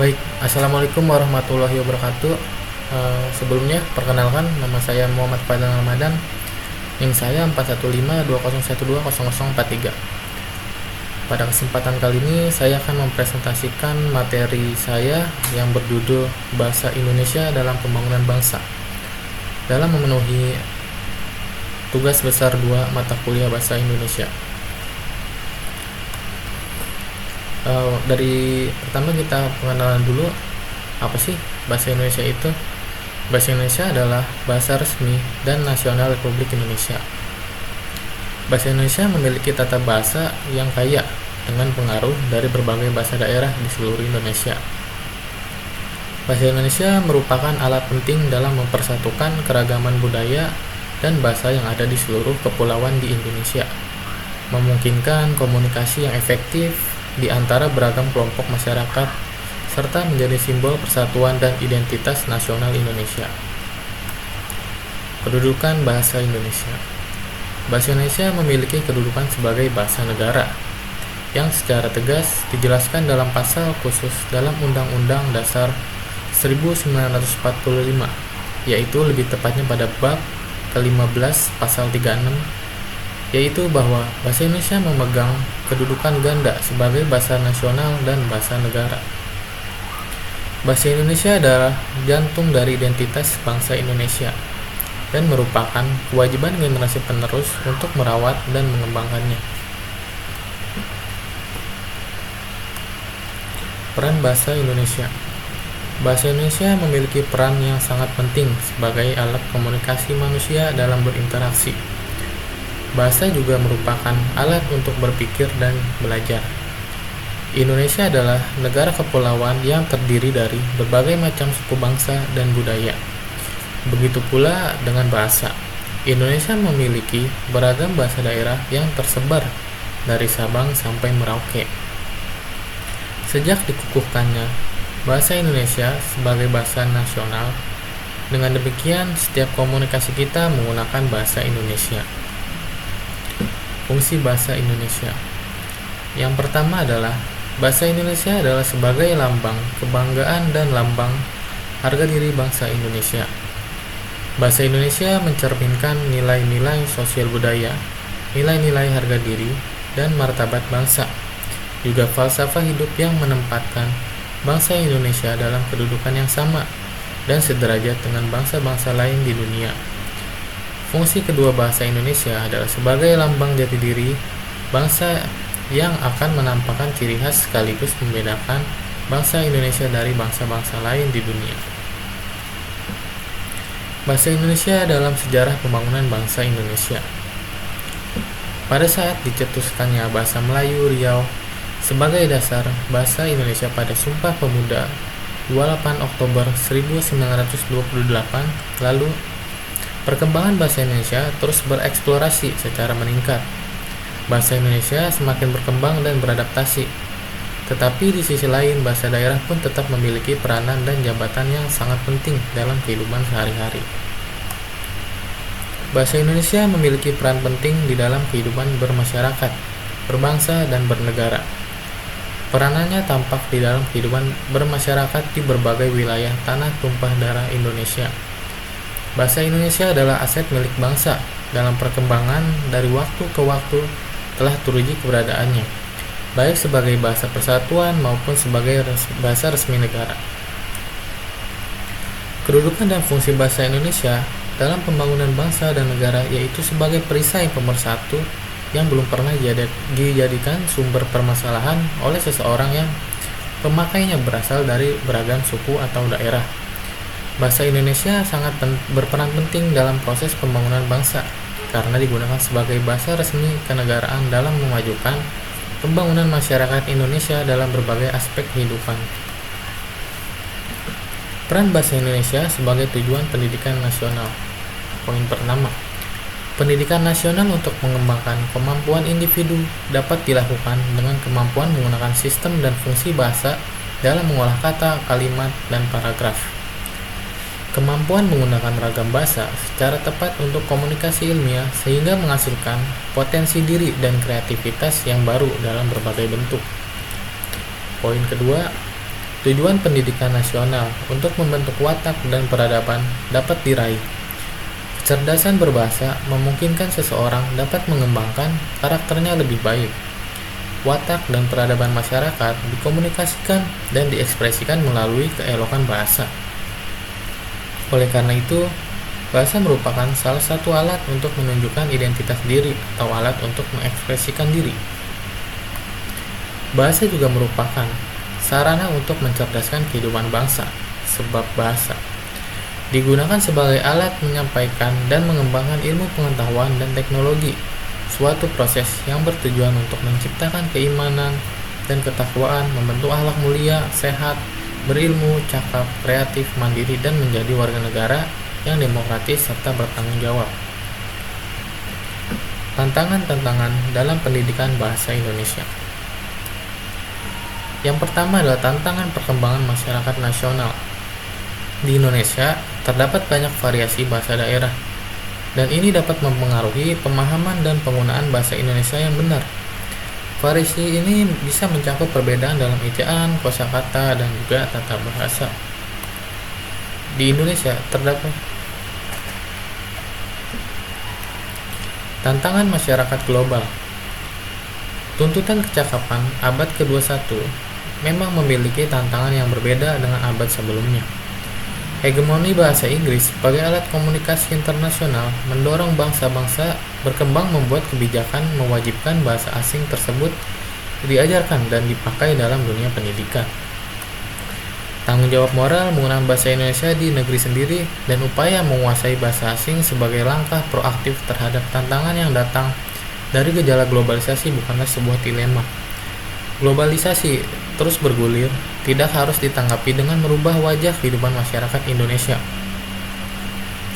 Baik, Assalamualaikum warahmatullahi wabarakatuh. Sebelumnya, perkenalkan nama saya Muhammad Fadlan Ramadan. NIM saya 41520120043. Pada kesempatan kali ini, saya akan mempresentasikan materi saya yang berjudul Bahasa Indonesia dalam Pembangunan Bangsa dalam memenuhi tugas besar 2 mata kuliah Bahasa Indonesia. Dari pertama kita pengenalan dulu, apa sih bahasa Indonesia itu? Bahasa Indonesia adalah bahasa resmi dan nasional Republik Indonesia. Bahasa Indonesia memiliki tata bahasa yang kaya dengan pengaruh dari berbagai bahasa daerah di seluruh Indonesia. Bahasa Indonesia merupakan alat penting dalam mempersatukan keragaman budaya dan bahasa yang ada di seluruh kepulauan di Indonesia, memungkinkan komunikasi yang efektif di antara beragam kelompok masyarakat, serta menjadi simbol persatuan dan identitas nasional Indonesia. Kedudukan bahasa Indonesia. Bahasa Indonesia memiliki kedudukan sebagai bahasa negara yang secara tegas dijelaskan dalam pasal khusus dalam Undang-Undang Dasar 1945, yaitu lebih tepatnya pada bab ke-15 pasal 36, yaitu bahwa bahasa Indonesia memegang kedudukan ganda sebagai bahasa nasional dan bahasa negara. Bahasa Indonesia adalah jantung dari identitas bangsa Indonesia dan merupakan kewajiban generasi penerus untuk merawat dan mengembangkannya. Peran bahasa Indonesia. Bahasa Indonesia memiliki peran yang sangat penting sebagai alat komunikasi manusia dalam berinteraksi. Bahasa juga merupakan alat untuk berpikir dan belajar. Indonesia adalah negara kepulauan yang terdiri dari berbagai macam suku bangsa dan budaya. Begitu pula dengan bahasa. Indonesia memiliki beragam bahasa daerah yang tersebar dari Sabang sampai Merauke. Sejak dikukuhkannya bahasa Indonesia sebagai bahasa nasional, dengan demikian setiap komunikasi kita menggunakan bahasa Indonesia. Fungsi bahasa Indonesia. Yang pertama adalah bahasa Indonesia adalah sebagai lambang kebanggaan dan lambang harga diri bangsa Indonesia. Bahasa Indonesia mencerminkan nilai-nilai sosial budaya, nilai-nilai harga diri, dan martabat bangsa. Juga falsafah hidup yang menempatkan bangsa Indonesia dalam kedudukan yang sama dan sederajat dengan bangsa-bangsa lain di dunia. Fungsi kedua bahasa Indonesia adalah sebagai lambang jati diri bangsa yang akan menampakkan ciri khas sekaligus membedakan bangsa Indonesia dari bangsa-bangsa lain di dunia. Bahasa Indonesia dalam sejarah pembangunan bangsa Indonesia. Pada saat dicetuskannya bahasa Melayu Riau sebagai dasar bahasa Indonesia pada Sumpah Pemuda 28 Oktober 1928 lalu, perkembangan bahasa Indonesia terus bereksplorasi secara meningkat. Bahasa Indonesia semakin berkembang dan beradaptasi. Tetapi di sisi lain, bahasa daerah pun tetap memiliki peranan dan jabatan yang sangat penting dalam kehidupan sehari-hari. Bahasa Indonesia memiliki peran penting di dalam kehidupan bermasyarakat, berbangsa, dan bernegara. Peranannya tampak di dalam kehidupan bermasyarakat di berbagai wilayah tanah tumpah darah Indonesia. Bahasa Indonesia adalah aset milik bangsa dalam perkembangan dari waktu ke waktu telah teruji keberadaannya, baik sebagai bahasa persatuan maupun sebagai bahasa resmi negara. Kedudukan dan fungsi bahasa Indonesia dalam pembangunan bangsa dan negara yaitu sebagai perisai pemersatu yang belum pernah dijadikan sumber permasalahan oleh seseorang yang pemakainya berasal dari beragam suku atau daerah. Bahasa Indonesia sangat berperan penting dalam proses pembangunan bangsa karena digunakan sebagai bahasa resmi kenegaraan dalam memajukan pembangunan masyarakat Indonesia dalam berbagai aspek kehidupan. Peran bahasa Indonesia sebagai tujuan pendidikan nasional. Poin pertama, pendidikan nasional untuk mengembangkan kemampuan individu dapat dilakukan dengan kemampuan menggunakan sistem dan fungsi bahasa dalam mengolah kata, kalimat, dan paragraf. Kemampuan menggunakan ragam bahasa secara tepat untuk komunikasi ilmiah sehingga menghasilkan potensi diri dan kreativitas yang baru dalam berbagai bentuk. Poin kedua, Tujuan pendidikan nasional untuk membentuk watak dan peradaban dapat diraih. Kecerdasan berbahasa memungkinkan seseorang dapat mengembangkan karakternya lebih baik. Watak dan peradaban masyarakat dikomunikasikan dan diekspresikan melalui keelokan bahasa. Oleh karena itu, bahasa merupakan salah satu alat untuk menunjukkan identitas diri atau alat untuk mengekspresikan diri. Bahasa juga merupakan sarana untuk mencerdaskan kehidupan bangsa, sebab bahasa digunakan sebagai alat menyampaikan dan mengembangkan ilmu pengetahuan dan teknologi, suatu proses yang bertujuan untuk menciptakan keimanan dan ketakwaan, membentuk akhlak mulia, sehat, berilmu, cakap, kreatif, mandiri, dan menjadi warga negara yang demokratis serta bertanggung jawab. Tantangan-tantangan dalam pendidikan bahasa Indonesia. Yang pertama adalah tantangan perkembangan masyarakat nasional. Di Indonesia, terdapat banyak variasi bahasa daerah, dan ini dapat mempengaruhi pemahaman dan penggunaan bahasa Indonesia yang benar. Variasi ini bisa mencakup perbedaan dalam ejaan, kosakata, dan juga tata bahasa. Di Indonesia, terdapat tantangan masyarakat global. Tuntutan kecakapan abad ke-21 memang memiliki tantangan yang berbeda dengan abad sebelumnya. Hegemoni bahasa Inggris sebagai alat komunikasi internasional mendorong bangsa-bangsa berkembang membuat kebijakan mewajibkan bahasa asing tersebut diajarkan dan dipakai dalam dunia pendidikan. Tanggung jawab moral menggunakan bahasa Indonesia di negeri sendiri dan upaya menguasai bahasa asing sebagai langkah proaktif terhadap tantangan yang datang dari gejala globalisasi bukanlah sebuah dilema. Globalisasi terus bergulir, tidak harus ditanggapi dengan merubah wajah kehidupan masyarakat Indonesia.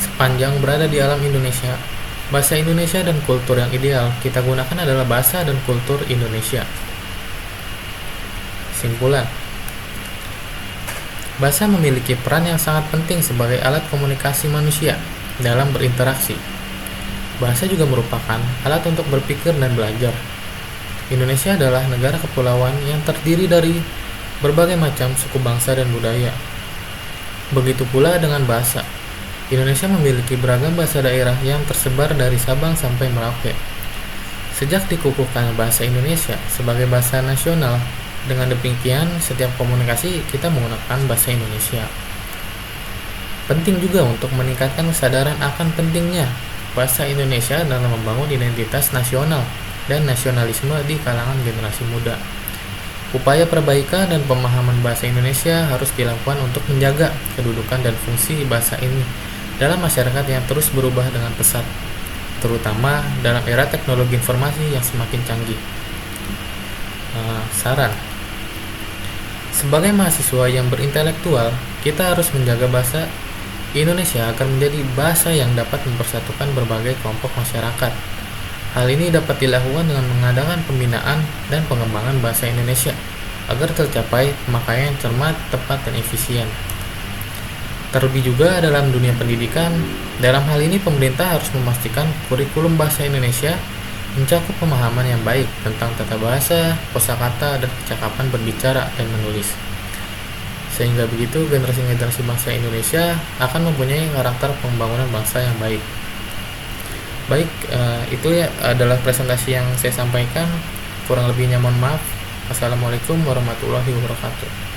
Sepanjang berada di alam Indonesia, bahasa Indonesia dan kultur yang ideal kita gunakan adalah bahasa dan kultur Indonesia. Simpulan. Bahasa memiliki peran yang sangat penting sebagai alat komunikasi manusia dalam berinteraksi. Bahasa juga merupakan alat untuk berpikir dan belajar. Indonesia adalah negara kepulauan yang terdiri dari berbagai macam suku bangsa dan budaya. Begitu pula dengan bahasa. Indonesia memiliki beragam bahasa daerah yang tersebar dari Sabang sampai Merauke. Sejak dikukuhkan bahasa Indonesia sebagai bahasa nasional, dengan demikian setiap komunikasi kita menggunakan bahasa Indonesia. Penting juga untuk meningkatkan kesadaran akan pentingnya bahasa Indonesia dalam membangun identitas nasional dan nasionalisme di kalangan generasi muda. Upaya perbaikan dan pemahaman bahasa Indonesia harus dilakukan untuk menjaga kedudukan dan fungsi bahasa ini dalam masyarakat yang terus berubah dengan pesat, terutama dalam era teknologi informasi yang semakin canggih. Saran: sebagai mahasiswa yang berintelektual, kita harus menjaga bahasa Indonesia agar menjadi bahasa yang dapat mempersatukan berbagai kelompok masyarakat. Hal ini dapat dilakukan dengan mengadakan pembinaan dan pengembangan bahasa Indonesia agar tercapai pemakaian yang cermat, tepat, dan efisien. Terlebih juga dalam dunia pendidikan, dalam hal ini pemerintah harus memastikan kurikulum bahasa Indonesia mencakup pemahaman yang baik tentang tata bahasa, kosakata, dan kecakapan berbicara dan menulis. Sehingga begitu generasi-generasi bangsa Indonesia akan mempunyai karakter pembangunan bangsa yang baik. Baik, itu ya adalah presentasi yang saya sampaikan. Kurang lebihnya mohon maaf. Assalamualaikum warahmatullahi wabarakatuh.